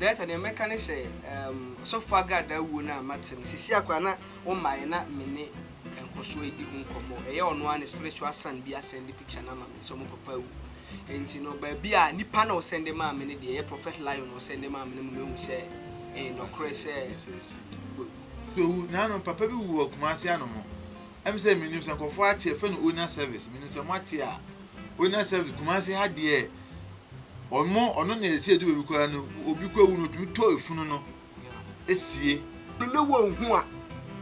that and the mechanic say so far got that wuna matin sisi akwa na o mai na mene enkoso edi hunkomo eye ono an spiritual son bi asend the picture na ma me so mo papa wu enti no ba bia nipa na o send ma me ne de prophet lion o send ma me ne mu say no cross so na no papa bi wu akumase anomo em say minim say kofo a che fe no owner service minim say mwate a owner service kumase ha de Omo ono na esi edu bebi kwa no obi kwa wu no tumi to efunu no esie lewo hu a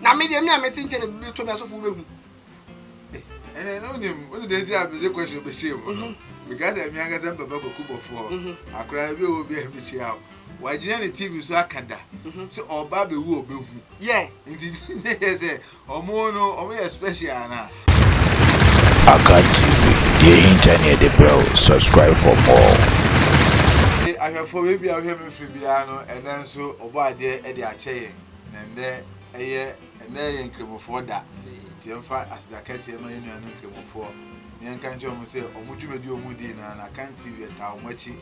na me de me ameti nche na bi to me asofo behu no nim de ti abeze question be shame no because emi anga sem papa ko kubofo akra bi obi emi chi a wagina ne TV so akada se oba be wu obehu nti say omo ye special na Aka TV, the internet bro. Subscribe for more. I have for baby I have me free piano and then so oba de e de ache and there and there nkemofo da tiemfa as da kase ma yenu anu nkemofo yen kan je omo say omo dwumedi omo di na kan TV ta omo achi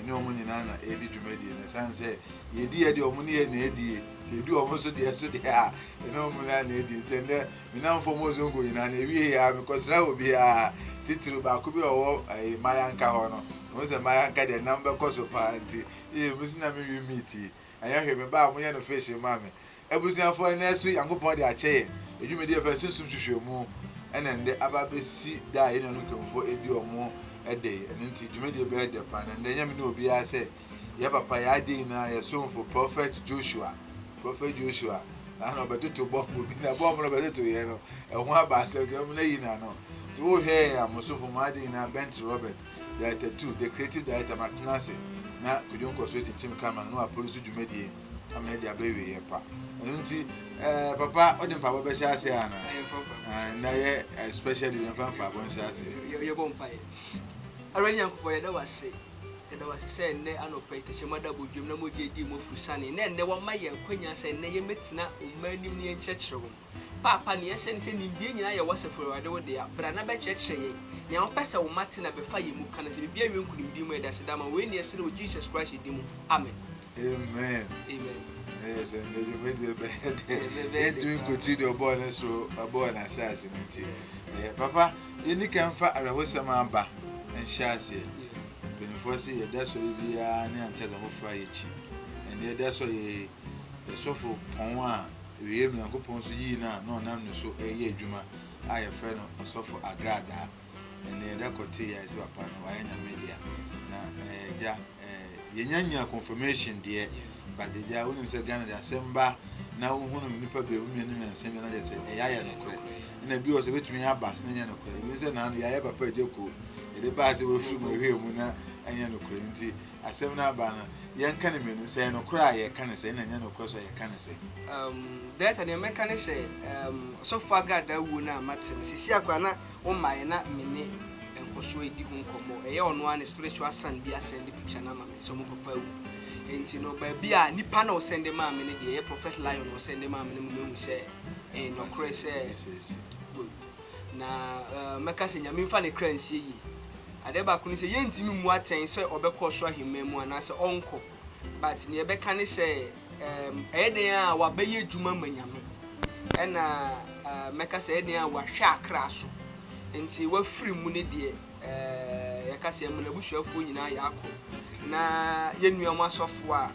ene omo nyina na edi dwumedi na san say yedi edi omo ne na edi ti edu omo so de a ene omo na edi tende mi na mfo mo zo ngo nyina na ewie ya because ra obi a titiri ba ko bi owo mayanka ho no we say mayanka de number koso party busi na me meet anya hwe me ba mo ye no face mame ebusiafo na so yankopon de ache edwumedi efa susum hwehwemu ene nde ababesi da ye no nkomfo edi omo ede enti dwumedi be de pa na nde nyame no obi a say ya papa ya de na ye somfo prophet Joshua na no beto bombo bi na bombo no beto ye no ehun aba se de mo na yi na no ti wo hwe ya musofo ma de na Bent Robert director 2 the creative director Matinase na kudun consulting team camera no apology dwumedi amene dia bewe ye pa nti papa odin pa bo be sha ase ana na ye especially the fan pa bo sha ase ye bon pa ye already yankofo ye da wase say ne anopa iteche mada bodwem na moje di mo fusane ne wo ma ye kwanya say ne ye metina omanim ne ye nchechero papa ne ye hye ne se ni die nyina ye wasefo wade wo de abra na be chechere ye ne wo pese wo matina be fa ye mu kana se bia wi nkunim di mu e da se da ma we ne ye sere wo Jesus Christ di mu amen yes and you made the bed doing continue obo na so obo na sase nti papa ye ni kan fa arahosama aba nhya ase Penfosi ye daso bia ne antaza mofra ye chi and ye daso ye sofo pon a wiye mi Yankopon so yi na no nam no so eye adwuma a ye frɛ no sofo agrada and ye da kote ya ise papa no wa nya media na ja ye nyanya confirmation de but the ja wonu se Ghana da semba na wohunu nipa be wo mi ne nsem na ye se ya ya no kore na bi o se betumi abas na nya no kore mi se na no ya papa ejeko ede ba se wo firi mo hwe mu na anya no kore nti asem na aba na ye nka ne menu se no kore a ye ka ne se na nya no kore so ye ka ne se that and the mechanic say so far got that wuna matin sisi akwa na o mai na mene enkoso edi hunkomo eye ono an spiritual son bi asend the picture na ma me so mo papa wu enti no ba bia nipa na o send ma me ne de prophet lion o send ma me ne mu say no kore say na meka se nyame mfa ne kransie yi adeba kunu se yentimi mu aten se obekọ so ahemmemu ana se onko but ne ebeka ne se eden a wabeye djuma manyame ena meka se eden a wahwe akra so enti wafiri mu ne de yeka se mu na busuafo nyina yakọ na yenua mu asofo a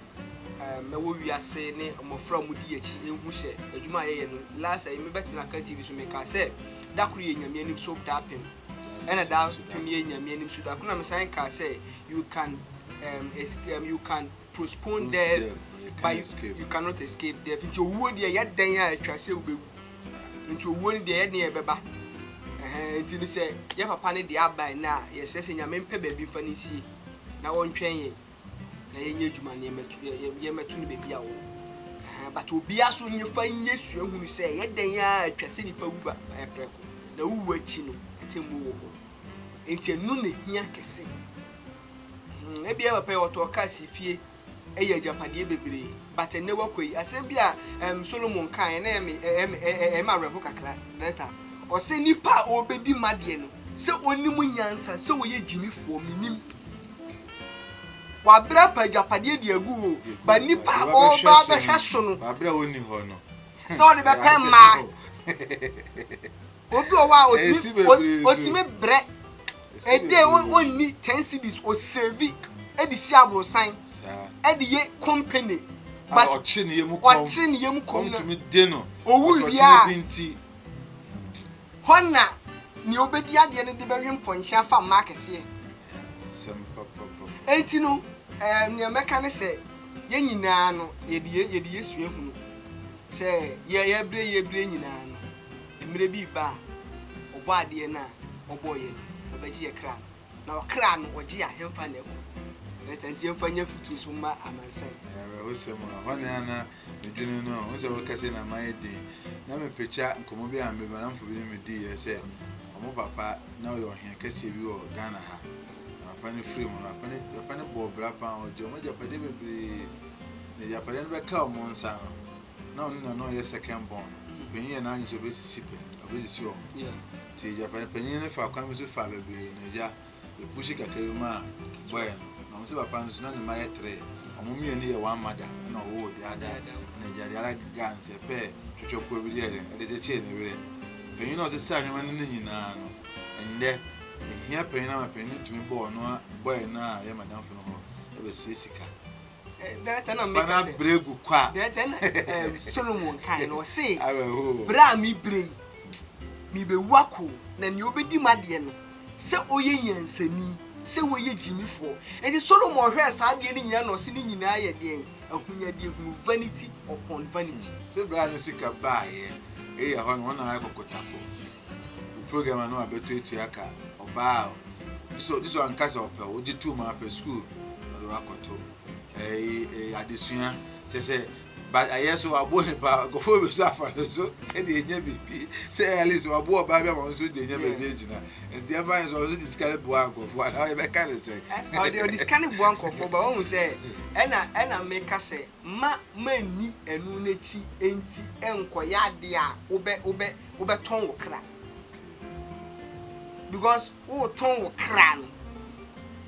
mewo wiase ne omofra mu di echi enhu se adwuma ye no last I me betina ka TV so meka se dakuru ye nyame anim so dapem ena da pem ye nyame anim so dakuru na me san ka say you can postpone death but you cannot escape death nti owo de ye dan a atwa se obewu nti owo de ye ne ye beba nti ni se ye papa ne de abai na ye se nyame mpe ba bi fa ne sie na wontwen ye na ye nyedwuma ne ye metu ne bebi a wo but obi aso nyefa nyesu ehunu se ye dan a atwa se nipa wuba preko na wuwu achi no tembu wo ho enti enu ne hia kese ebia papa ye woto ka si fie eye japade bebre but ene wakoi asem bia Solomon kan na ma revo kakra leta o se nipa obedi made no se onimu nyansa se wo ye jimifo minim wa bra pa japade de agu o ba nipa o ba be hweso no ba bra woni ho no so ne be pemma obi o wa otimi bre ede oni 10 cedis o save edisi abrosan ede ye company but ochine yemu kom to me de no owu bia honna ni obedi ade ne de behwe mponhia fa markese enti no ne meka ne se ye nyina no ye de yesu ehunu se ye bre nyina no emre bi ba obo ade na oboye obaji ye kra na okra no oji ahemfa na eko enti emfa nya futu so ma amansan we se mo honna na medwene no wo se wo kase na maye de na me pecha nkomo bi a me banamfo bi me di ye se omo papa na yo hia kase bi o Ghana ha papa ne free mo papa ne bo bra pa o je mo japade bebre ne japade ne be ka o mo nsa no no ye second born penye na anyi so be sisi o ti japade penye ne fa kwa me so fa bebre ne ja e pushi kakere ma boy no mo se papa nso na ne ma ye 3 omo mi ni ye one mother na o di ada ne ja ala ganse pe twotwo bi de de che ne were penye no se sa hwema ne nyina no ende here penny na penny to me boy no boy na ya madam for no e be sika that na make bana bregu kwa that na Solomon kan no say bra mi brei mi be wako na ni obedi made no se oye nyansani se woye jimifo enti Solomon hwe sa de ni nyina no se ni nyina ye de ahunya de hu vanity upon vanity se bra ni sika ba ye e ya ho no na akokotako program no abeto etu aka oba so this one case of oje 2 ma per school no akoto adesua te say but ayeso abo ne ba go fo be so afaro so e de nya bibi say at least abo ba bia mo so de nya bibi ejina enti afa so so discard bo anko fo na e be ka le say o discard bo anko fo ba won say ena make say mani enu nechi enti enkoya de a obe ton wo kra because who ton kran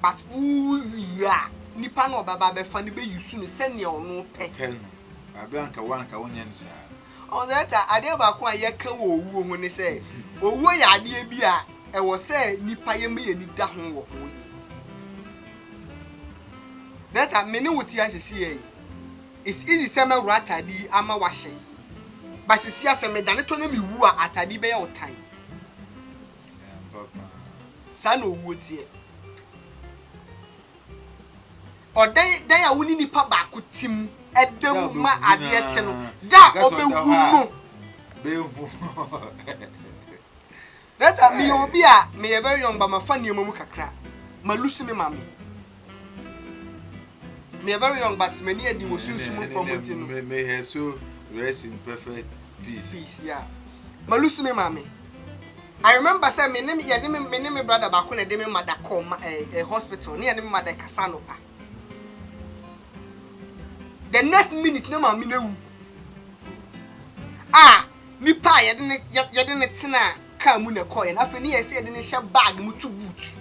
but who ya nipa no baba be fa ne be yusu no se ne ono pe abranka wanka wonya nsa on that ade ba ko aye ka wo owu ho ne se owu ya ade bi a e wo se nipa ye me ye ni da ho wo ho that me ne wuti asese ye it's easy say me ru atadi ama wa hye ba sisi aseme dane to na mi wu a atadi be ye otan sana owo tie odan dan ya woni nipa ba ko tim edem ma ade eche no da obewu no behu that me obi a me very young ba ma fa niam mu kakra ma lusi me mami me very young but me near the wosunsu mu promoting no me he so rest in perfect peace yeah ma lusi me mami I remember say me name brother ba ko na de me mother come hospital near me mother kasano pa the next minute na ma me na wu mi pa ye de ne tena ka mu na koy na afi ne ye se ye de ne hye bag mu to boot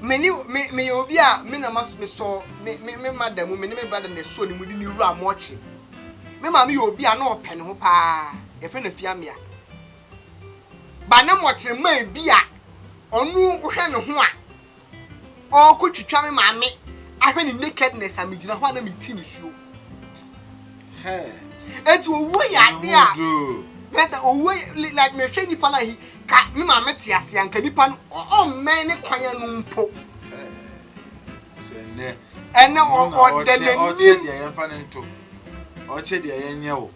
me obi a me na mas me so me madam me brother na so ni mu di ni ru amochi me ma me obi a na opene ho pa ye fe na fiamia ba na mochire ma bi a onu hwe ne ho a o ko twitwa me ma me ahwe ni nakedness a me gina ho na me ti ni suo eti owo ya de a that owo like me hwe nipa na hi ka me ma me ti ase anka nipa no o men ne kwan no mpo so ene o de ni de yan fa ne nto o che de yan nye wo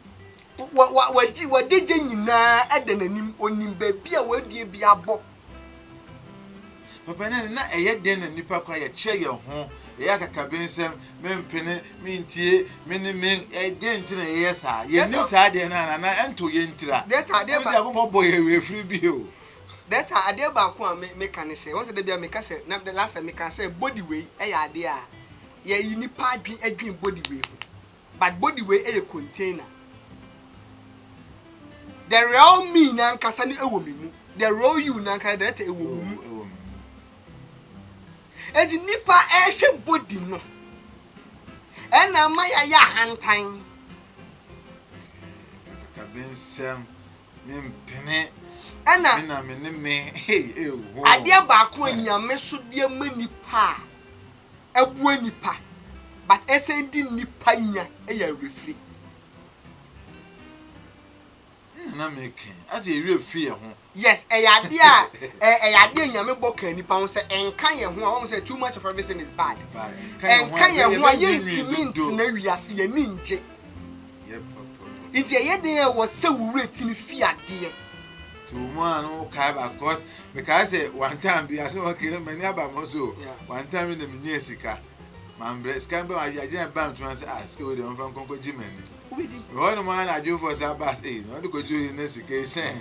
wadeje nyina ede nanim onim ba bia wadie bia abo papa na eye de na nipa kwa ye che ye ho ye akaka bensem mempene mintie men de ntina ye sa ye nim sa de na ento ye ntira data de ba ko boy we free bi o data ade ba ko a me kan se won se de bia me ka se na the last time me kan se body way e ya ade a ye nipa adwin body way but body way e container the real me na nkasa ni ewo me mu the role you na ka director ewo mu enti nipa ehwe body no ena ma ya hantan ka bensem mimpene ena na me ade ba ko anyame so de ma nipa abu nipa but esendi nipa nya eya refri na making as a real fear ho yes eyade a eyade nyame boka nipa ho se enka ye ho a wo say too much of everything is bad enka ye ho a ye intimate na wiase ye ninje inti ye de e wo se wure timi fiade to man no kai because one time be as okay many abamo so one time in the mini sika mambre scambe agent bam to say ask we dey on fan konko jimeni one man adu for sabas no dey go do in sika say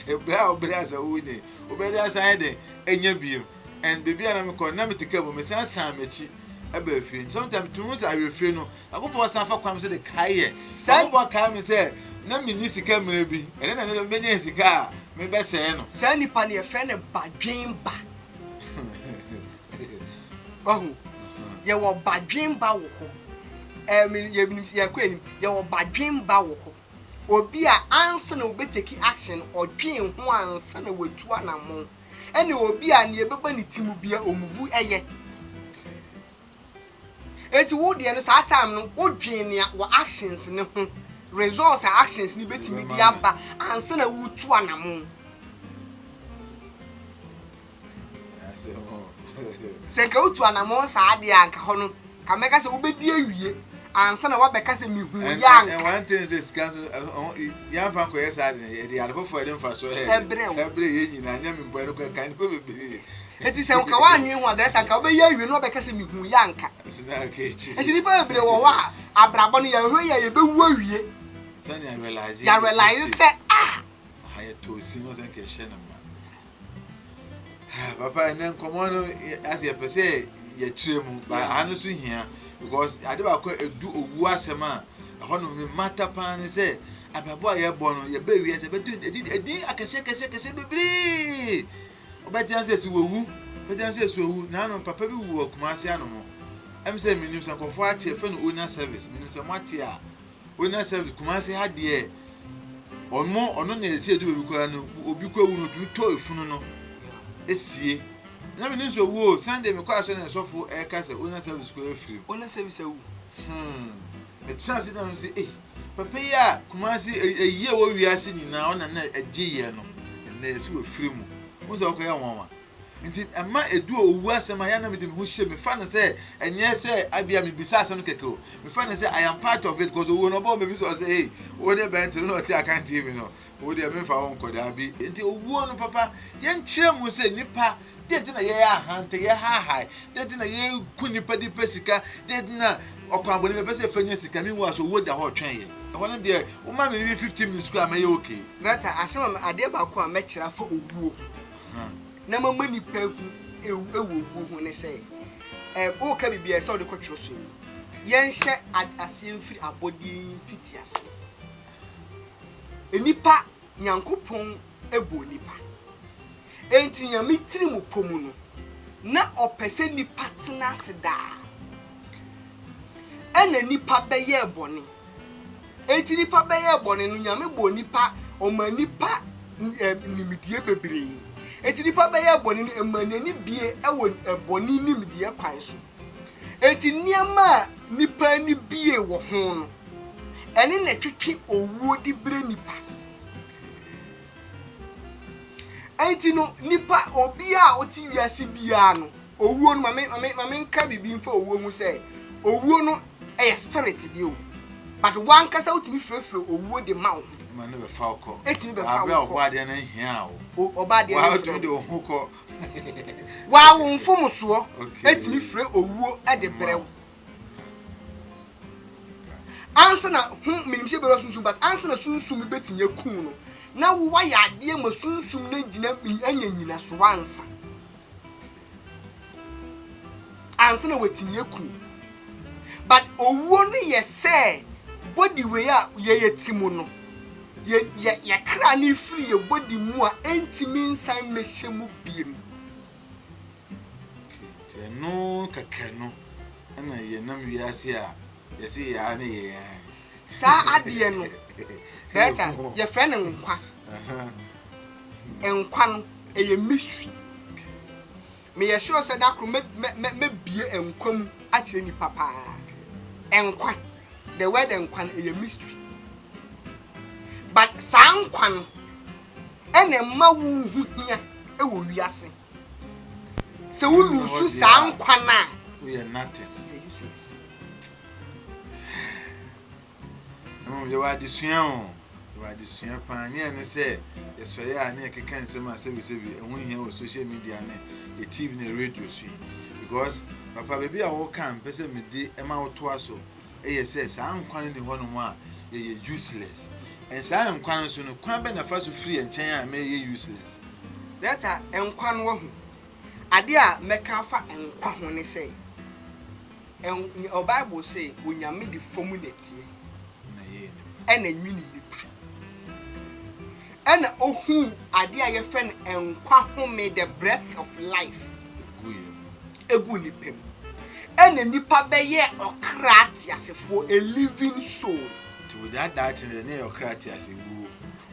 obra za wuni obeda side enya biem and baby na me ko na me tika bo me san mechi aba fi sometimes to use I refrain no akopo san fa kwam so dey kai san bo kai me say na me ni sika mre bi ene na me nya sika me be say no san nipa ne fe ne badwen ba ohu ye wo badwen ba wo ho ye binim ye kwanim ye wo badwen ba wo ho obi a ansa na obeteki action odwen ho ansa na watu anamo ene obi a ne ebeba ne timu bia omuvu eye eti wo de no sa time no odwen ne wo actions ne ho results actions ni betimi di aba ansa na wutu anamo se ka wutu anamo sa ade anka ho no ka meka se obedi awie ansa na wabeka se mihu yanka and one thing is cancel ya fa ko yes ade e dey adfo for dem fa so ebre ye nyina nya me mpo no kan ko bebe eti se ka wa anwe ho adeta ka obe ya awie no obeka se mihu yanka sina ka echi eti ni ba ebre wo wa abrabo no ya hwe ya ye bewu awie sani ya realize say I to see no say ke she na papa and then come on as you per se ye tremu ba anu so hia because ade ba ko edu owu asema ho no me matter pan say ababo ye bo no ye ba wi say bedu edi akese bebri obetian say si wowu obetian say si wowu na no papa bi wu akumase anu mo em say minim say ko fo atie fe no owner service minim say mate a owner service kumase ha de ono na esi edu bebi ko no obi ko wu no tumi to efunu no esie na me nso wo Sunday me kwa so na sofo e ka se owner service ko efiri owner service awu me chance na me say papa ya kumase eyiye wo wiase ni na ona na agiye no na esi wo firi mu mo so ko ya wonwa nti ama edu owu asema ya na me de me ho hye me fa na say enye say abia me bisa asem keke o me fa na say I am part of it because owu no bo me bi so say hey wo de bent no ti account TV no wo de me fa won ko da bi nti owu no papa ye nkyere mu say nipa de na ye ya hante ye ha de na ye ku nipa di pesika de na okwambo ne be say fanya sika mi wo aso wo da ho twen ye ho no de wo ma me 15 minutes ku am ye okay rata asema ade ba ko a me kyera fa owu na mama ni pa hu ewu hu ne say o ka bibia say o de kwatro so yen hye asem firi abodi fiti ase enipa nyankopon ebo nipa enti nyame tiri mu pomu no na opese nipa tena ase da ena nipa beye boni enti nipa beye boni no nyame bo nipa o ma nipa nimidie bebre enti nipa beye boni no emanani bie ewo boni nimidie kwan so enti niema nipa ni bie wo ho no ene na twetwe owuo di bre nipa enti no nipa obi a oti wiase bia no owuo no mame nka bibi mfa owuo hu say owuo no e spirit di o but one kasa otimi frefre owuo de ma wo ma ne be fa okọ etimi be fa abra obo ade na hia o oba de wa de ohu ko wa wo mfom so etimi fre owuo e de brew ansa na hu minim se bero sunsun but ansa na sunsun betinye kun no na wo wa ya ade ma sunsun na gina anya nyina so ansa na wetinye kun but owuo no ye say body we a ye yetimu no ye kra ni free ye body mu a entimi nsan mehyemu biem te no kakano ana ye nam wiase a ye se ya ne ye sa ade no beta ye fe ne nkwa nkwa no eye mystery me ye sure say that me bie enkwam a kire ni papa enkwa the word enkwa eye mystery but san kwan ene ma wu hu hia e wo wiase se wu lusu san kwan a we are nothing no you are the swan you are the swan pan ne say yes we are na keka nsem a sebi ehun hia o social media na the TV na radio so because papa baby a wo kan pese me di e ma wo to aso e ye say san kwan ni ho no mo a ye useless and say nkwan so no kwan be na fa so free enchen a me ye useless that nkwan wo hu ade a meka fa nkwa ho ne say en o Bible say onyame di fomu netie na ye ena nwini nipa ena ohu ade a ye fe nkwa home the breath of life egu nipem ena nipa be ye okrati asefo a living soul to that in the okrati asewu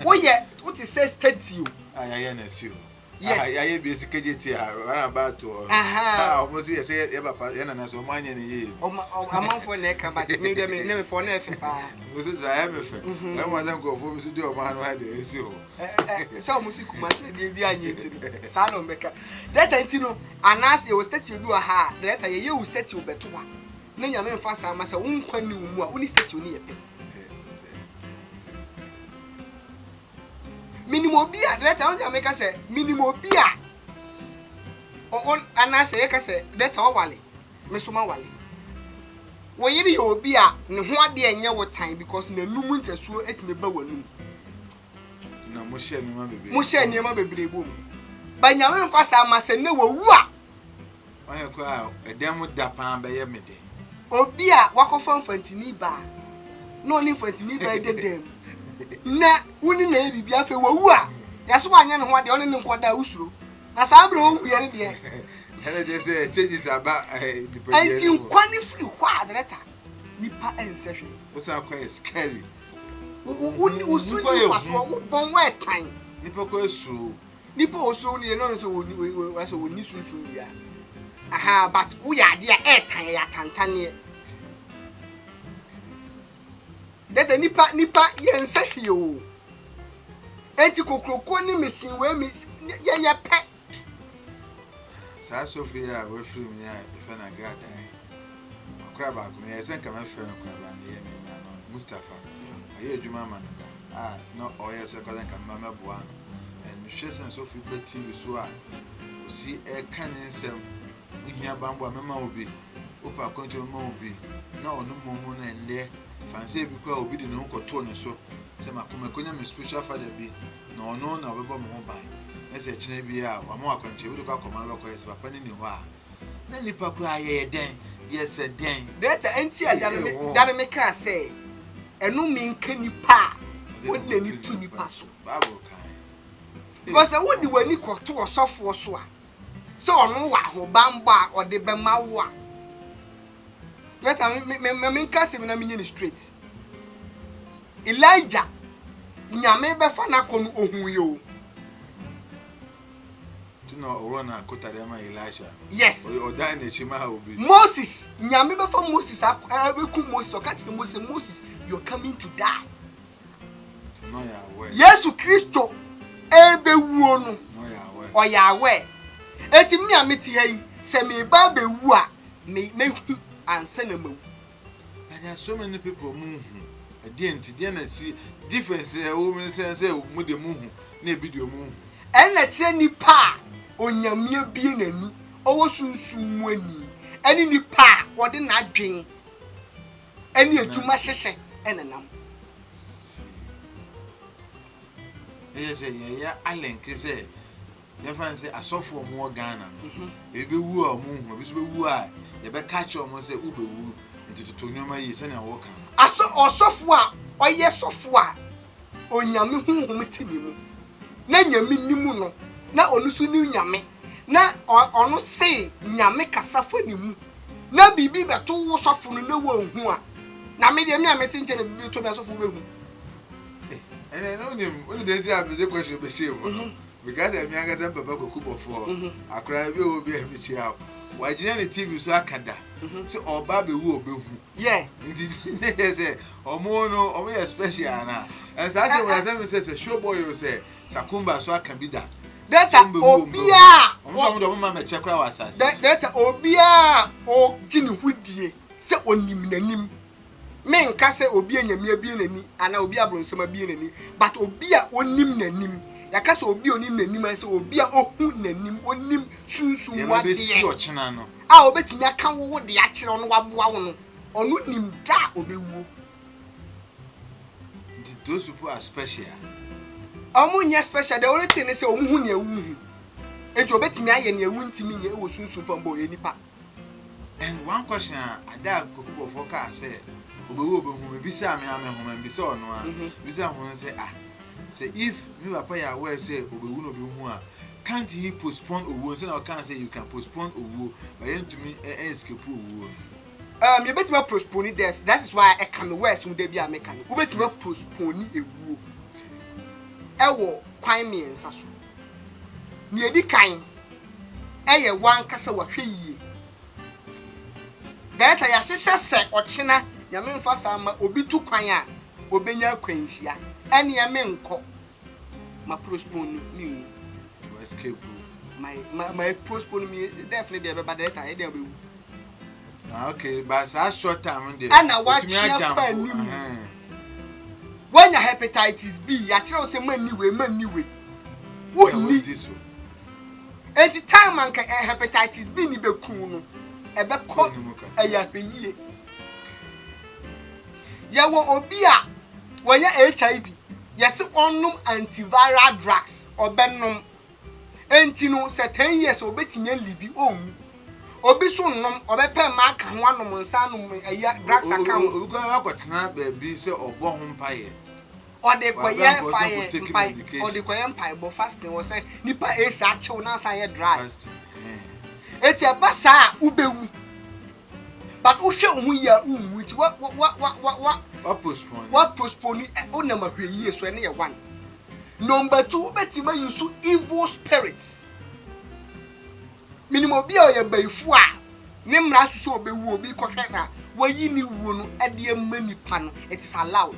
wo ye what is say statue ayaya na sio yes ayaya bi sekejeti a ran about to almost yes ye papa ye na so manye ne ye amanfo na ka but me dem me for na efe pa wo se za me fe na mo zan go fo mi si di o ma no ha de esi ho so music ma se de bi anye ti sa no mbeka that antino anas ye statue du ha that ye ye statue beto ha na nyame mfa sa ma se wo nkwa ni mu a wo ni statue ni ye pe minimo bia that on Jamaica say minimo bia on anase ye ka say that o wale me so ma wale wo yiri yo bia ne ho ade enye wo tan because na numu ntasuo etime ba wanum na mo hye ni ma bebre bom ba nyame mfa sa ma se ne wo wu a oye ko a edem da pan be ye mede obi a wakofa mfantini ba no ni mfantini ba dedem na uni na ebibi afa wawu a yaso wanya ne ho ade one ne nkoda usuro na sa abra owu ye ne de hele je say changes aba depend anti nkwani free ho adreta nipa ensehwe usa kwa scary uni usu ni paso wo bon we tan nipa ko esu nipa osu ni no so woni sunsun ya aha but wo ya de e tan ya tantane dete nipa yensahwe o enti kokroko ni mesin we mi ye pe sa Sofia we free me ya ife na grada okra ba ko me sen ka ma frɛ no kwa ba ne ye me na no Mustafa aye adwuma ma no no oye se ko den ka ma meboa en hwe sen Sofia be TV so a si e kan nsem uhia bambo mema obi opa konto mema obi na onu momu na ende fancy bi kwa obi de no koto ne so se makoma konya me spiritual father bi na ono na obebo mo ho ban ese kine bi a wa mo akonche bi do ka koma ba kwa ese papa ni ho a na nipa kura ye den yes den data enti adane me ka say enu mi nka nipa wonna ni tu nipa so bible kan because wodi wani koto osofo so a se ono wa ho bamba ode be mawo a data me nka se me na me straight Elijah nyame be fa na kono ohun ye o tuna orona kotare ma Elisha yes o dan na chima obi Moses nyame be fa Moses abeku Moses o ka tell Moses you're coming to die no ya we Yesu Kristo ebe wuo no no ya we o ya we eti me ameti ha yi se me ba be wu a me hu ansa na mawu and there are so many people the na see difference women say mu de mu hu na ebidio mu hu ena kire nipa onyame bie nani owo sunsun mu ani eni nipa wode na adwen eni adwuma hyehye ena nam yes ya Allen kese ya fancy asofo mu Ghana ebe wu a mu hu bi so be wu a ye be catch o mo say ube wu ntututu nyoma yi se na wo kan aso osofo a oye sofo a onyame honhom ti ni mu na nyame ni mu no na onu so ni nyame na onu se nyame kasa fa ni mu na bibi beto wo sofo no na wo hu a na me de me amete nche na bibi to me sofo be hu no only the day the question be say because I mean I papa kokubo for akra be obi am chi out wajina ne TV so akada so oba be wu obehu yeah nti say omo no omo ya special na and say we say show boy you say sakumba so akabida data obia omo do mama me chekra wasase data obia o gini hudie se onim nanim me nka se obia nyame abie nani ana obia bronsema abie nani but obia onim nanim yaka se obia onim nanim se obia ohu nanim onim sunsun wade be si ochina no a obetimi aka wo de akire no waboa wo no onu nim da obewu those people are special. Omunya special the only thing is say omu hu ne awu. Enti obetimi aye ne awu ntimi nye wo sunsun pambo ye nipa. And one question ada kokubo for ka say obewu me bisa me ame me bisa ono a bisa ho say say if me papa ya we say obewu no be hu a can't he postpone owo so na can say you can postpone owo but you to me escape owo. You better postpone death. That is why I can worse with the American. You better postpone a woo. Ewo, quine me and sasu. Near the kind. Eye one castle wa he. That I say or china, Yamin Fasama, obi to quine, obenya quenchia, and Yamin co. My postpone me to escape. My postpone me definitely about that I will. Okay, but that's short time there. And I watch me when your hepatitis B, I tell say money way. What need this one? At the time man can hepatitis B ni be cool. E be ko e ya pe yie. Ya wo obia wo ya HIV. Yes onum antiviral drugs obenum. Enti no say 10 years obetinya libi omu. Obi so nom obepe ma ka ho anom nsa anom eya drugs account obi go akotena baby say obo ho mpaye ode koye faye ode koye mpaye bo fasting wo say nipa e sha chew na san ye dry eti aba sa ubewu but wo hwe hu ya unwu ti what postpone o na mahwe yie so ene ye one number 2 betima use evil spirits minimum bi o ye baifu a ne mra susu obewu obi kohwe na wayi ni wuo no ade amani pa no it is allowed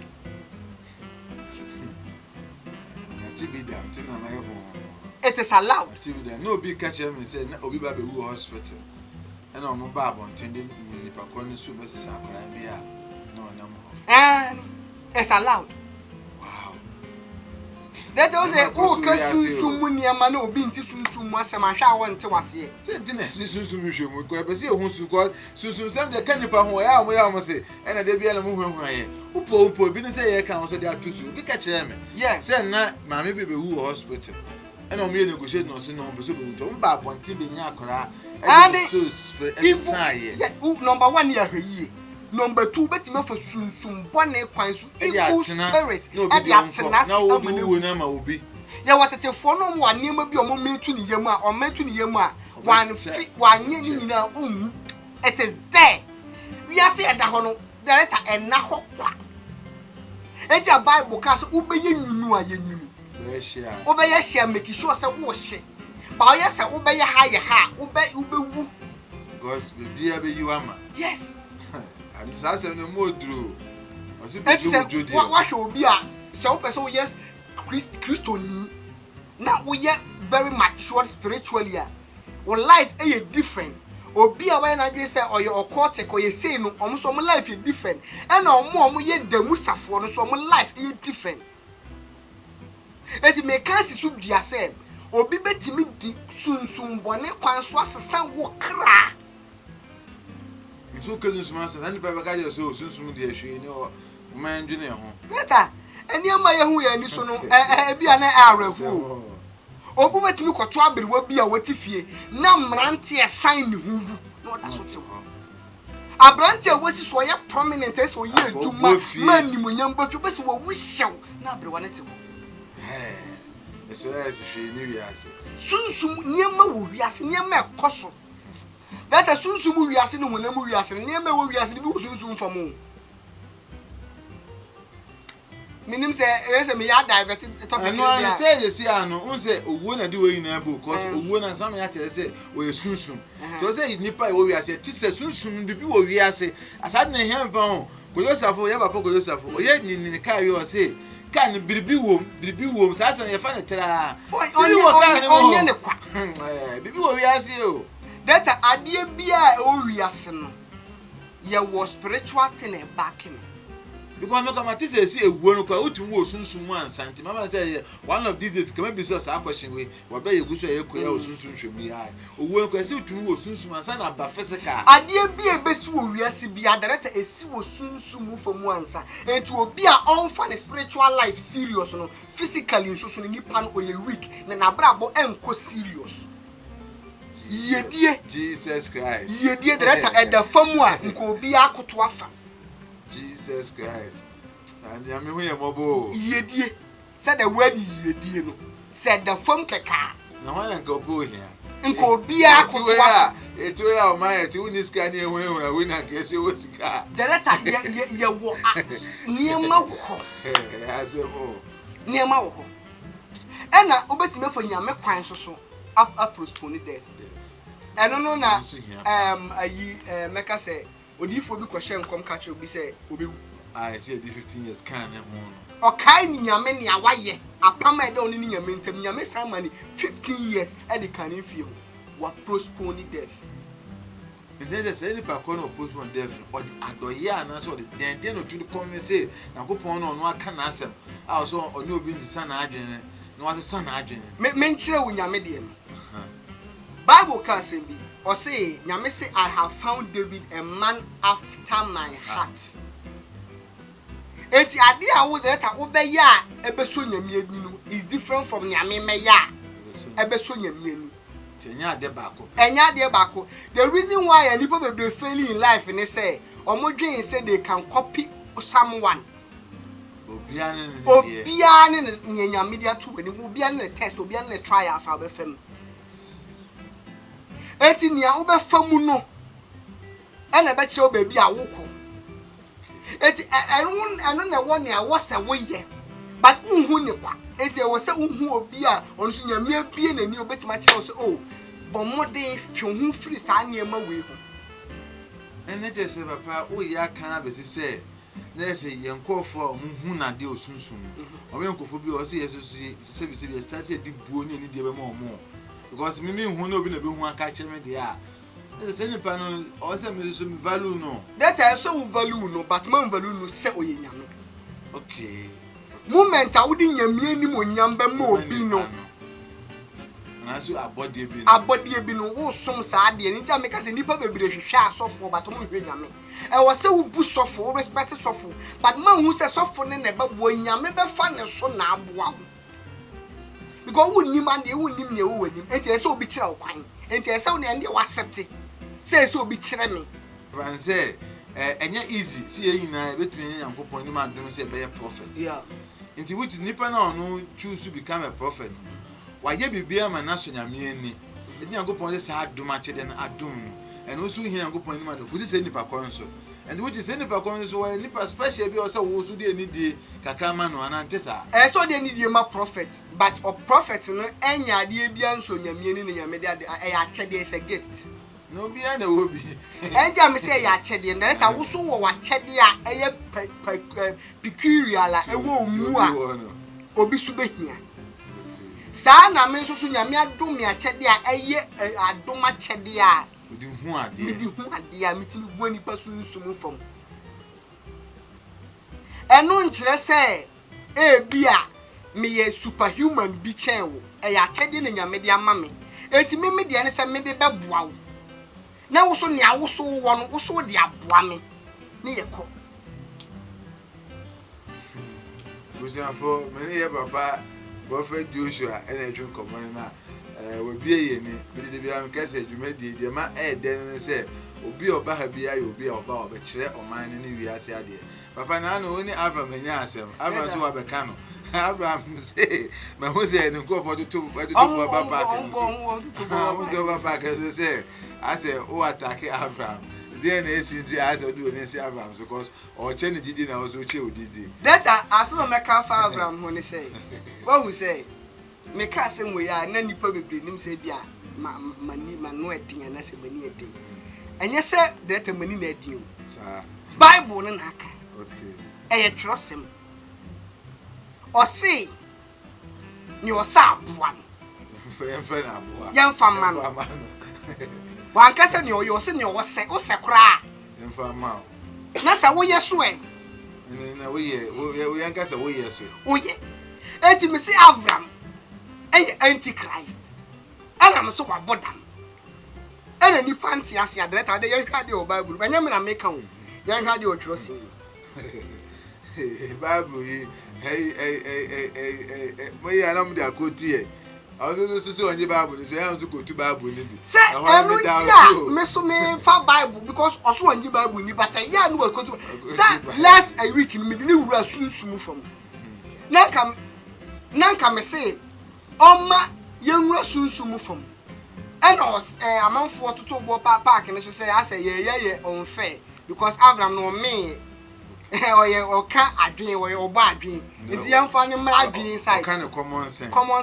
it is allowed no be catch me say na obi ba be wu hospital and o mo ba abonten de ni pa ko ni su be sa akora bi a no na mo it's allowed. That was a sunsumu niema na obi nti sunsumu asem ahwa a wonte wase. Say dinner sunsumu hwemu ko be say ehun su ko sunsumu sem de kanipa ho ya mo say e na de bia na mo hwehwan ye. Upo bi ne say ye kan so de atusu bi ka kire me. Yeah. Say na maame bi be wu hospital. E na o me negotiate no say no be so be nto. Mba appointment be nya akora. And so say yeah, number 1 year hweye. Number 2, betima for sunsum bone kwan so evil spirit e dey atena na wo na ma obi ya watetefo no mo anema bi o mo metu ni yemu a o metu ni yemu a wanye ni nyina omu it is there we are say da ho no director ena ho kwa e ja bible ka so ubeye nyunu a yenyunu be share ubeye share make sure say wo hye ba o yes say ubeye ha ye ha ubewu because be bia be you ama yes and so say no modro o si be jodi what obi a say o person yes Christoni na we are very mature spiritually our life is different obi a when I say or your occultic or you say no almost some life is different and omo ye damu safo no some life is different it make us su dia say obi betimi di sunsun bone kwan so asesa wo kra so kezu sumasa and baba ga so sunsun di ahwe ni o man dwene ho beta eni ama ye hu ya ni so no bia na arafu obu betimi koto abirwa bia watifie na mrante e sign ni huhu na oda so te ho abrante a wasi so ya prominent as o ye duma man ni munyam bafi basi wo wuhyew na abrewa ne te ho eso ese hwe ni wiase sunsum niema wo wiase niema ekoso that sunsum wiase ne honam wiase niema wo wiase ne bi sunsum famo minim say me ya divert topic no say you see ano un say owo na de we na bu cause owo na sam ya tell say we sunsum to say nipa wo wiase ti say sunsum bi wo wiase asade na hia mpa ho koyosafo ya baba koyosafo oye ni kai yo say kan biribi wom sa san ye fa na tra onye ne kwa bibi wo wiase o that ade bia o wiase no ye was spiritual thing e backing because no come say see eguo no kwa utum wo sunsun wan santi mama say one of these days come be so sa question we we be yegu so ye koya wo sunsun hwemu ya owo no kwa say utum wo sunsun ansa na ba physical ade bia besi wo wiase bia director esi wo sunsun famu ansa enti obi a onfa ne spiritual life serious no physically nso no nipa no oye weak na brabo enko serious yedie Jesus Christ yedie director eda famu a nko obi akoto afa Jesus Christ and ya me hu ye mobo yedie said the word yedie no said the fam keka na wana nka obo hia nko obi akoto afa eto ya o ma eti uni ska ni ehun we na ke se wo sika director ye wo niema wo asemo niema wo ena obetime fa nyame kwan so postpone death eno no na ayi meka say odifo bi kwhye nkom ka kire obi say obewu I say the 15 years kan ne ho no okai nyame ne awaye apama ede oni nyame ntam nyame samani 15 years e de kan fie wa postpone death and then say any pa no postpone death or adoye ana so den no to come say na kopon no no aka na asem a so oni obi ntisa na adwene no wa so na adwene me nchire wo nyame de no Bible can say bi or say nyame say I have found David a man after my heart. Eti ade a wo de ta wo be ya ebeso nyame ani no is different from nyame me ya ebeso nyame ani. Tenya ade baako. Enya ade baako. The reason why any people be failing in life ni say omo dwen say they can copy someone. Obia ne nyame dia to ani obia ne test obia ne trials a be fam. Eti nia wo be famu no ena be kire obabi a woko eti eno na wo ne a wo se wo ye but unhu ne kwa eti wo se unhu obi a ono so nyame abie nani obetima kire wo se oh bomode hwe hu firi sa niema we hu ene je se papa o ya kan abesi se na se yenkofo hu na de osunsun o yenkofo bi o se yesusu se bi start e di buo ni de be ma omo because me hu na obi na be hu aka kire me de a say ni pa no o say me so me value no that I so value no but man value no say oye nyame okay moment a wo di nyame ani mo nyamba ma obi no na so abode bi no wo som sa ade ni ti ameka se nipa bebire hwehwe asofo but mo hwe nyame e wo se wo bu sofo wo respect sofo but man hu se sofo ne ba bo nyame be fa ne so na aboa wo because wo nim and wo nim ne wo wanim enti e se obi kira wo kwan enti e se wo ne ende wo accept say so obi kire me ran say enya easy see yin na betumi Nyankopon ni ma dum say be prophet yeah enti which is nipa na no choose to become a prophet wa ye bibia ma na so nyame ani Nyankopon say adum a chede na adum no and also here Nyankopon ni ma do kusi say nipa kon so and which is say nipa kon so wa nipa special bi o say wo so de ani die kakra ma no anante sa so de ani die ma prophet but a prophet no enya de bia nso nyame ani ne nyame de ya chede is a gift no bi na wo bi enja me say ya chede na ta wo so wo wa chede a eye peculiar a ewo mu a obi su behia sa na me nso so nyame adom ya chede a eye adom a chede a odi hu ade a mitimi bu ani pa sunsum fam eno nkyere say bia me ye superhuman bi chen wo ya chede na nyame de ama me enti me de ne say me de beboa wo na wo so ne a wo so wo no wo so de aboa me ne ye ko Busiafo many ye papa prophet Joshua and a drink common na we be ni be be am kase adwumadi de ma den say obi oba ha bia ya obi oba obekire oman ni wiase ade papa na no oni Abraham nya asem Abraham so wabeka no Abraham say ma ho say ni ko for to baba park so to baba park so say I say o attack Abraham then esi as do ni say Abraham because o che ni didi na o so che odidi that as no make fa Abraham ho ni say what we say me ka asem we ya na nipa bebre nim say bia mani no edin na se mani edin enye se that mani na edin Bible na aka okay trust him or say you sa aboa yemfa man wan ka se ni o se ni o se kra yemfa ma na sa wo yeso na wo ye yanka se wo yeso oye enti me say Abraham antichrist ana me so wabodam ana ni panti ase adreta de yanhwa de o Bible banya me na meka ho yanhwa de o trust him Bible hey moya anam de akoti e awo so onje Bible so yan so kotu Bible ni bi say enu dia me so me fa Bible because oso onje Bible ni but ya no kotu say last a week ni me ni wura sunsum from nanka me say oma yenwura sunsum from and us amanfo toto bo park ni so say asa ye unfair because Abraham no me oye oka adwen oye oba adwen nti yemfa ne mra adwen side kind of common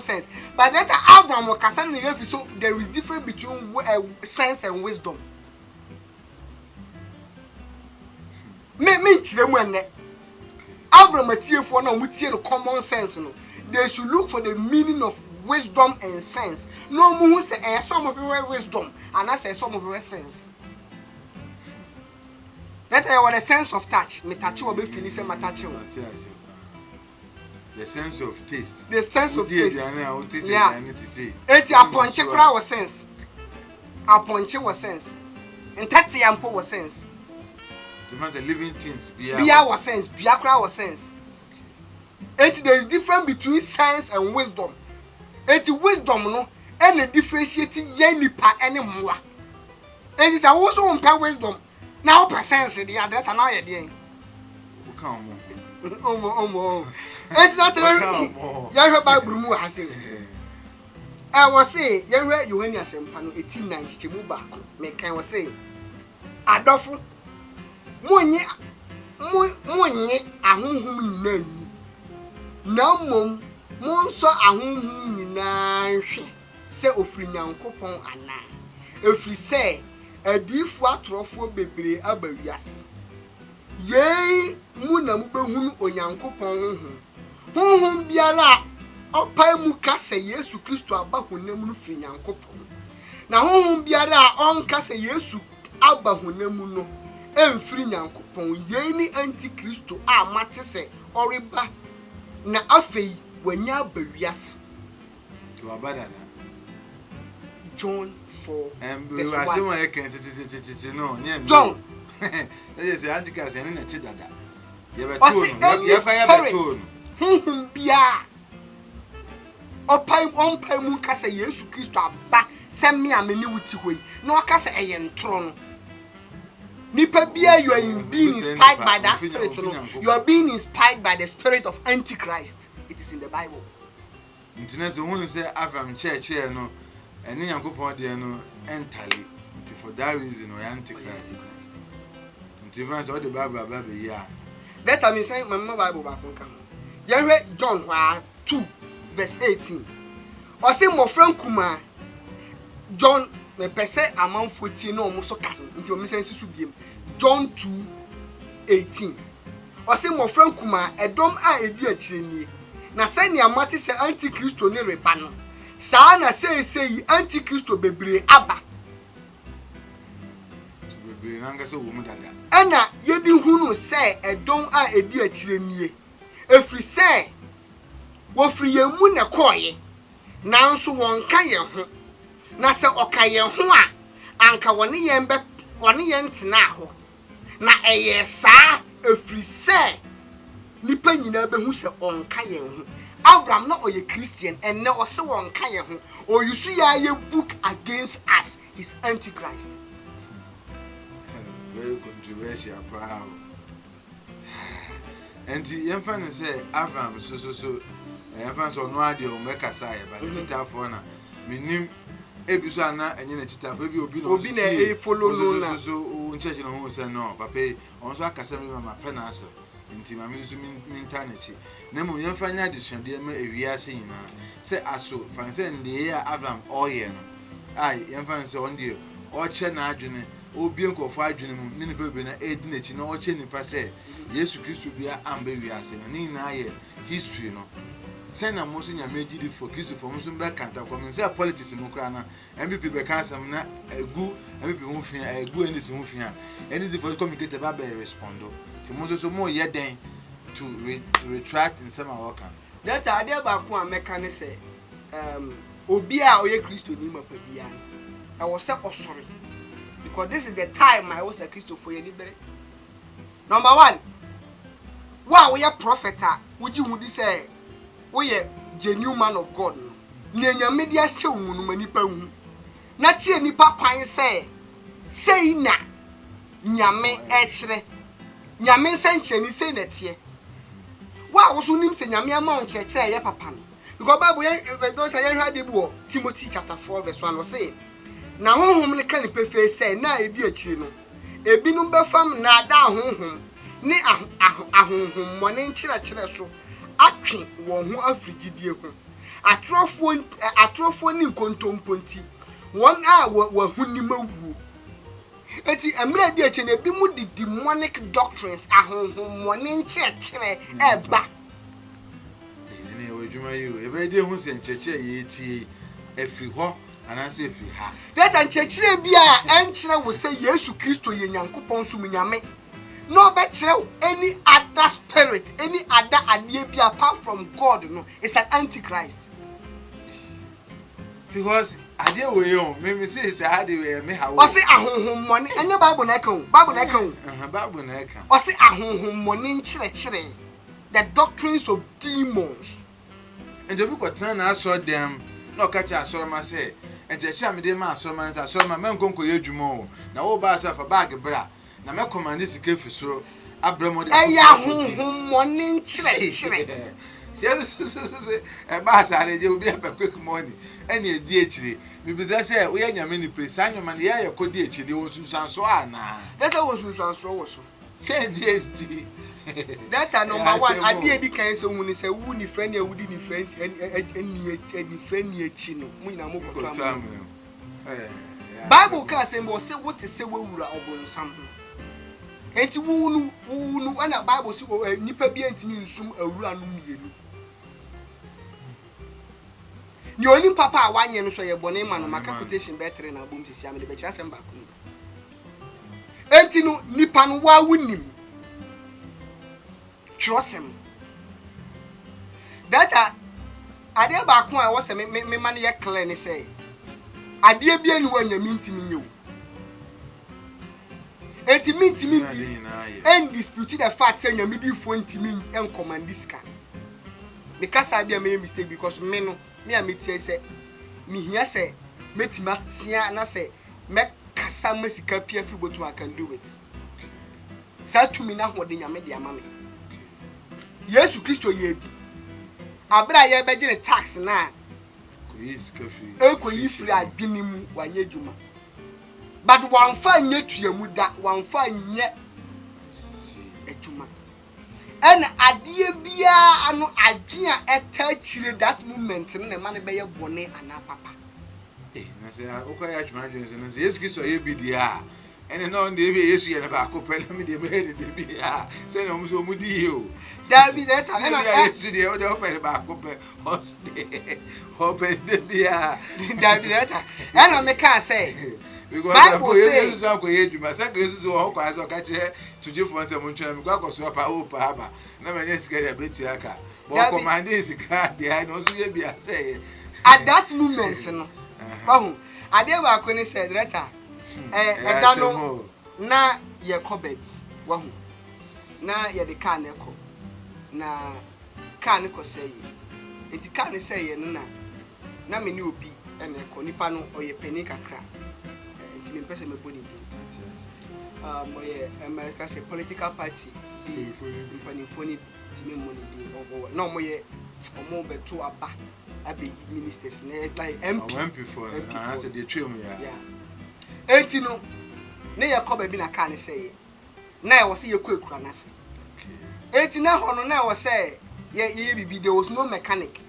sense but that Abraham okasa no refi so there is difference between sense and wisdom me chire mu enne Abraham atiefo na omutie no common sense no they should look for the meaning of wisdom and sense no mu hu say some of you wisdom and I say some of you sense. Let I want a sense of touch. Me touch you be feel say my touch you. The sense of taste. The sense of taste. Yeah. I need to say. Eti aponche kura was sense. Aponche was sense. And tati ampo was sense. The man say living things. Bia was sense. Bia kura was sense. Eti there is difference between sense and wisdom. Eti wisdom no and the differentiating ye nipa any mwa. Eti say also on wisdom. Now percent the other na ye dey. Come on. It's not you Bible mu ha say. I was say you read Yohani Asempa no 1890 chemu ba me kan was say adofo munyi ahunhum nyina ni na mom monso ahunhum nyina hwe se ofiri Nyankopon ana efiri se adifu atrofo bebre abawiase ye mu na mu behunu Onyankopon honhom biara opai mu ka se Yesu Kristo aba honam no firi Nyankopon na honhom biara onka se Yesu aba honam no emfiri Nyankopon ye ni antikristo a mate se oriba na afei wanya abawiase to abada na John 4 verse 1 no John yes antichrist and na tidada ye bia opai mu ka se Yesu Kristo aba se me ameni wuti hoi na o ka se eye ntro no nipa bia you are being inspired by that spirit no you are being inspired by the spirit of antichrist. It is in the Bible. Internet so who say Abraham church no ene Nyankopon de no entirely for that reason we antichrist. Internet so the Bible be ya that I mean say my Bible back on come Yahweh John 2 verse 18 o say mo friend kuma John me pese amanfo tie na omo so kan nti o mi sense su biem John 2:18 o say mo friend kuma edom a edi akire nie na se ne amate se antikristo ne reba no saa na sei antikristo bebre aba bebre nanga se wo mu dada ana yedi hunu se edom a edi akire nie efri se wo fri yemu ne koye nanso won ka ye ho na se okaye ho a anka woni yen tena ho na eye saa efri se nipa nyina behu se onka ye ho Abraham not or a Christian and now so one kaya or you see a book against us, his antichrist. Very controversial, proud. And the infant say Abraham so infants or no idea or make a sigh, but the chita for na minim ebusana and yen chita baby obi na follow so church no say no papa on so akasem ma penance nti ma mi so mintanechi na mo yen fanya addition de ma ewiase nyina say aso fan say ndeye Abraham oye no ai yen fan say on de o che na adwene obi enkofo adwene mu ne bebe na edi na chi na o che nipa say Yesu Kristo bia amba wiase ni na ye history no sena mo so nyame gidi for Kristo for mo so be kanta kwa me say politics no kra na MVP be kan sam na egu MVP ho fia egu eni se ho fia eni the for communicate ba be respondo ti mo so mo ye den to retract in some work that ade ba ko ameka ne say obi a oye Kristo ni ma pa bia I was say sorry because this is the time I was a Kristo for ye ni bere. Number 1, wow, we are prophet. Would you say we are genuine man of God? Nyanya media show no manipa hu. Na chie nipa kwan say na nyame echre. Nyame nsanche ni say na tie. Wa wo so nim say nyame ama on chekere ye papa no. Because Bible don't tell you how dey bu Timothy chapter 4 verse 1 say na honhom ne kan pefe say na edi akiri no. Ebinum befam na da honhom ni ahonhom mone nkyerɛkyerɛ so atwe wɔn ho afrigidie ho atrofo ni nkontomponti wɔn a wɔhunim awu eti emre di eche na bi mu di demonic doctrines ahonhom mone nkyerɛkyerɛ eba ene wodwuma yi o ebe di hu se nkyerɛkyerɛ ye tie efiri hɔ anase efiri ha that nkyerɛkyerɛ bi a enkyerɛ wo sɛ Yesu Kristo ye Nyankopɔn so nyame no betrayal any other spirit, any other idea be apart from God, no, it's an antichrist. Because idea we on, me say it's a idea me how. Or say ahonhom money, and your Bible na kan. Bible na kan. Or say ahonhom money chire. The doctrines of demons. And the book of na saw them, no catch a sorma say, and the cham de ma sorma say sorma men konko ye dwumo. Na wo ba so for bag bra. Na me command this kefi soro abramo de honhom money chire yes e ba sa re je obi a quick money eni edi echire mi bi say we nyame ni pe sa nyoma ne ya kodi echire wo sunsanso ana that was sunsanso wo so say di that number 1 ade edi kan say hu ni say wu ni friend ya wudi ni friend eni friend ni echi no mu ina mo koto am Bible ka say mo say what say we wura obonsam enti wunu ana Bible si nipa bi antimi nsum awura no mienu ni oni papa a wanye no so ye bone ma no maka quotation betre na bom sisi amede be kira sem ba ko enti no nipa no wa wunim trosem that ade ba ko a wo se me ma ne ye clear ni say ade bi anu wa nyami ntimi nyew enti mintimi and dispute the fact say nyami di fo ntimi en command this car because I be a mistake because me no me a metie say me here say metima tia na say me kasa masika pia free botu I can do it say to me na hode nyame de ama me Yesu Kristo ye bi abra ye be gire tax na ko yi free adwini mu wanye djuma but one fa nye tuamu da one fa nye adwuma en ade bia anu adwe a eta chire that moment ne ma ne be ye bone ana papa na say okoya adwuma adwene na say Yesu Kristo ye bi dia ene no de be Yesu ye na ba ko pele me de be de bia say na so mu di o da bi that na Yesu de o de opere ba ko pe open de bia da bi that ena me ka say because Bible say Yesu ko ye djuma say Yesu so ho kwa so ka che tuju fo nsem ntwa me kwa so pa o pa ba na me nyesika ya betu aka bo command sika de ai no so ye bia say at that moment no bahu ade ba ko ni say director eda no na ye ko baby wahu na ye de car ne ko na car ne ko say enti ka ne sɛ ye no na me ni obi ene ko nipa no oye peni kakra enti me pese me boni din oye America say political party di mpanimfoni ti me money din ogo na omoye omo beto aba abe ministers na like MP for I said the trim yeah enti no ne ye ko ba bi na ka ne sɛ ye na ye wo se ye ko ekura na se enti na ho no na wo se ye bibi there was no mechanic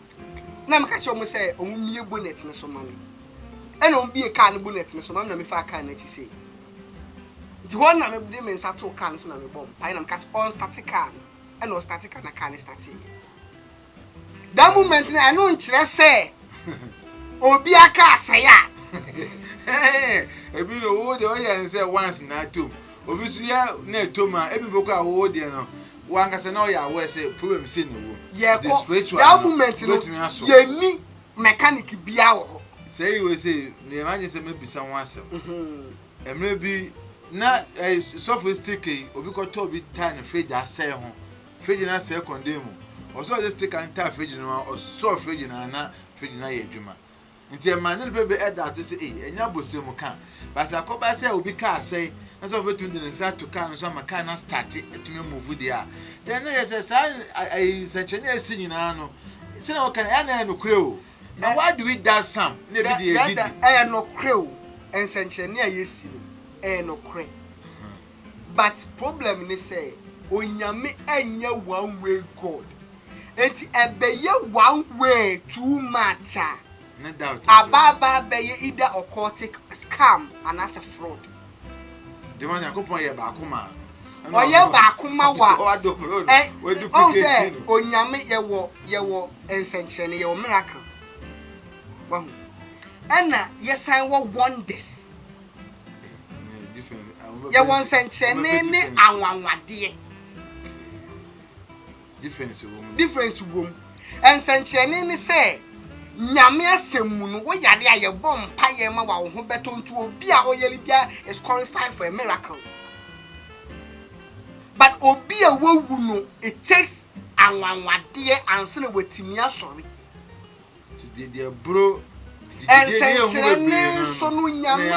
na me ka che omo se omo mie bonnet ne so ma me ena omo bie car ne bonnet ne so ma me na me fa car na chi se nti won na me de me nsa to car ne so na me bom pai na me ka on static car ena o static car na car ne start ye that moment na I no nkyere se obi aka asaya ebi no wo de o ye say once na tom obi su ya na tom a ebi boko a wo de no wan ka se na o ya we say problem say no wo the spiritual that moment no ye ni mechanic bia wo say we say na imagine say me bisa wan asem emre bi na software stick obi ko to bi tan fridge asay ho fridge na say condemn also just stick and tap fridge no o so fridge na fridge na ye dwuma nti e man no bebe e da to say enya bosem ka basa akoba say obi ka asay na so betu ndi nsa to ka no so ma ka na start etumi move dia then no say say senchene esi nyina no say na okan ya na no kure o na why do we that some na bi dey edit that no kure o ensenchene ayesi no no kure but problem ni say onyame enya one way god enti ebeye one way too much no doubt ababa beye either occultic scam and as a fraud the man yakopon ye ba kuma oye ba kuma wa we duplicate onyame ye wo ensenchene ye wo miracle wa ana yesan wo wonders ye won senchene ni anwanwade difference wom ensenchene ni say nyame asemu no wo yare aye bom paye ma wa wo ho beto ntu obi a oyeli bia is qualified for a miracle but obi a wowu no it takes anwanwade ansene wetimi asori to the bro ensenchene so no nyame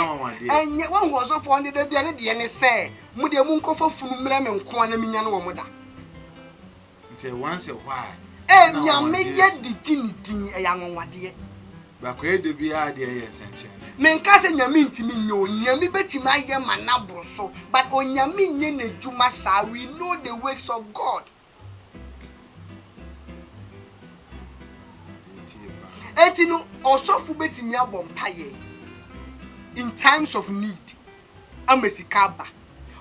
enye wo ho so for ndede bia ne de ne say mu de mu nkofa funu mra me nko na minya no wo muda nti once a while nyame ye digini eyanwade ba ko e de bia de ye senchene men ka se nyame ntimi nyo nyame betima aye manabro so but onyame nye na dwuma sa we know the works of God etinu osofu betimi abom paye in times of need amesikaba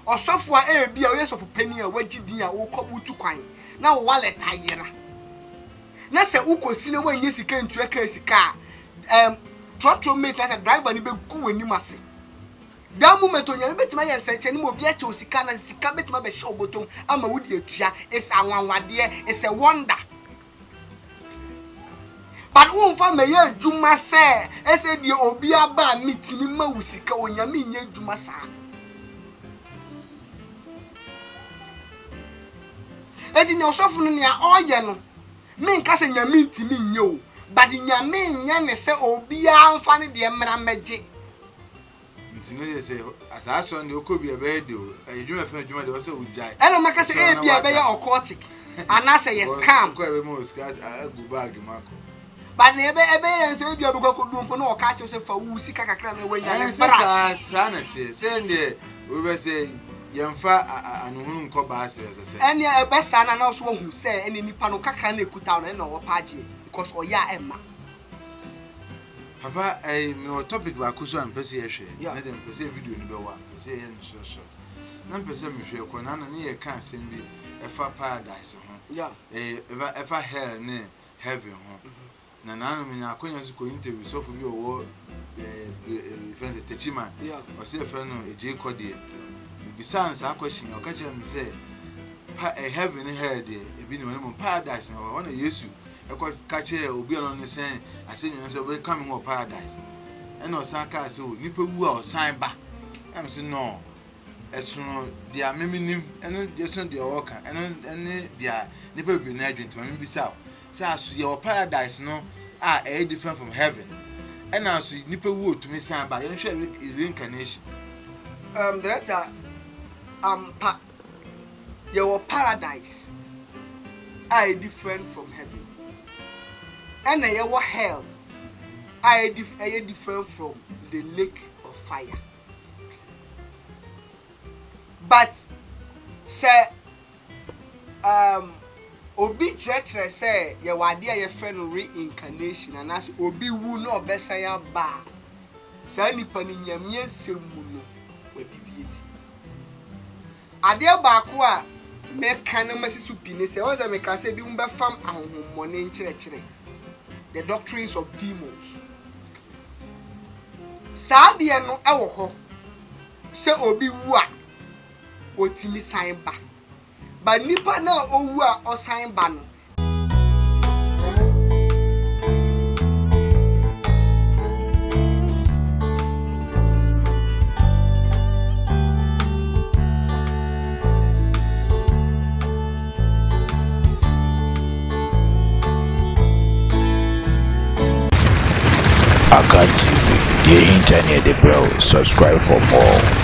osofu a bia o yesofu pani a wagidin a wo kobutu kwan na wo wallet ayera na se ukosi na wanye sika ntu aka sika trotro mate na se driver ni be gu wani mase da moment onya betima ye nsenche ni mo bi ache osika na sika betima be hye obotom ama wudi atua is anwanwade is a wonder but won fa me ye adwuma se ese die obi aba mitini ma wusika onya me nye adwuma sa edi ne osofu no ne a oye no me nka se nyame ntimi nye o but nyame nya ne se obi amfa ne de mra meje ntino ye se asaso ne okobi ebe de o edwuma fa edwuma de o se ujai eno maka se e bia be ye occultic anase ye scam ko ebe mo scam agu bag mako but ne ebe ye se e bia be ko dumpo na o ka che se fa wu sika kakra na wanya ne bra sa na te se nde we be se yemfa anuhunu nko ba asere se ene ebe sa na so hu se ene nipa no kakra na ekuta na wo page because oya emma papa me topic ba kuso am pese ye hwe na dem pese video ni be wa pese ye no so na pese me hwe ko na ne ye ka asem bi efa paradise ho yeah efa hell ne heaven ho na no me na akonya so ko interview so fu bi owo fence techima o se fe no eje kode besides our question o ka chere me say heaven hell there e bi ni won paradise na won yesu e ko ka chere obi ono ne sen asenyu say we come in paradise e no san ka say o nipa wu a o san ba am say no esuno dia meminim eno yesu dia o ka eno ene dia nipa bi na adwenti ma me bisa say so your paradise no different from heaven. And also nipa wo to me san ba yen hwe reincarnation. Director your paradise are different from heaven. And your hell are different from the lake of fire. But say obi church say your idea your friend reincarnation and as obi wu no besa ya ba sa nipa ni nyame asemu no wabibieti ade ba ko a meka na masisu pine say o say meka say bi mbe fam ahonhommone nkyerɛkyerɛ the doctrines of demons sa de no ɛwɔ hɔ say obi wu a otimi san ba but nipa na owu a osan ba no Akan TV, the internet, bro. Subscribe for more.